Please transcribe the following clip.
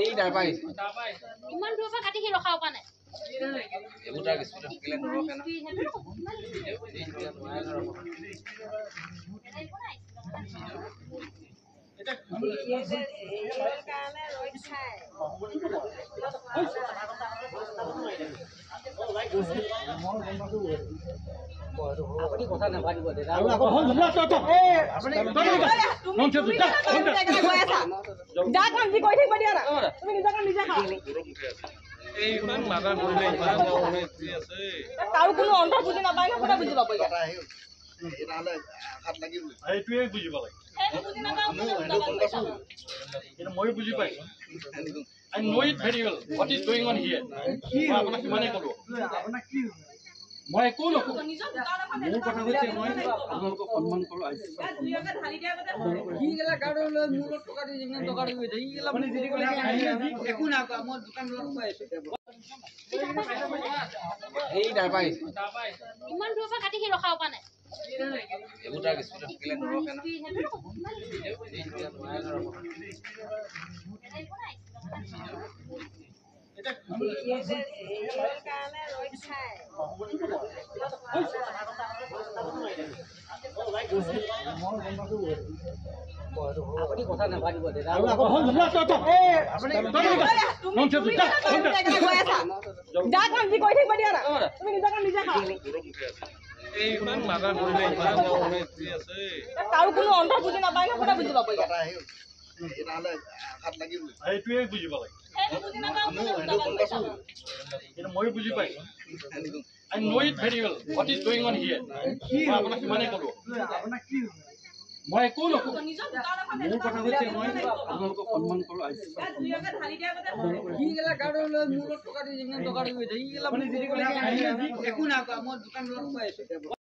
এই ডাৰপাই ইমান দূৰৰ পৰা কাটি সি ৰখাব পৰা নাই। এগুটা স্পিড থাকিলে নৰকে না আপুনি কথা নাভাবিব দাদা আৰু আকৌ হ'ল না তো আপুনি নন চেপ যা যা কাম যি কৰি থাকিব দিয়া না তুমি নিজে কাম নিজে কৰা এই ইমান মাথা কৰিলে ইমান মনে আছে কাৰো কোনো অন্ত বুজি নাপায় না কোনে বুজি পাব ইয়াত এটালে হাত লাগিব এইটোৱে বুজিব লাগে সেইটো বুজি নাপাওঁ কিন্তু মই বুজি পাইছো I know it very well. What is going on here? মই আপোনাক কিমানে ক'লো আপোনাক কি মই একো নকওঁ মোৰ কথা কৈছে মই আপোনালোকক সন্মান কৰোঁ কি গেলা গাড়ো লৈ মূৰত টকা দি ইমান টকা দি গৈ ই গেলা মানে যদি কলে একো না কোৱা মই দোকান লৈ কৈ আছো এই ডাৰপাই ইমান দূৰৰ পৰা কাটি সি ৰখাব পৰা নাই। এগুটা স্পিড থাকিলে নৰকে না আপুনি কথা নাভাবিব দাদা আৰু আকৌ হ'ল না তো আপুনি নন চেপ যা যা কাম যি কৰি থাকিব দিয়া না তুমি নিজে কাম নিজে কৰা এই ইমান মাথা কৰিলে ইমান মনে আছে কাৰো কোনো অন্ত বুজি নাপায় না কোনে বুজি পাব ইয়াত এটালে হাত লাগিব এইটোৱে বুজিব লাগে সেইটো বুজি নাপাওঁ কিন্তু মই বুজি পাইছো I know it very well. What is going on here? মই আপোনাক কিমানে ক'লো আপোনাক কি মই একো নকওঁ মোৰ কথা কৈছে মই আপোনালোকক সন্মান কৰোঁ কি গেলা গাড়ো লৈ মূৰত টকা দি ইমান টকা দি গৈ ই গেলা মানে যদি কলে একো না কোৱা মই দোকান লৈ কৈ আছো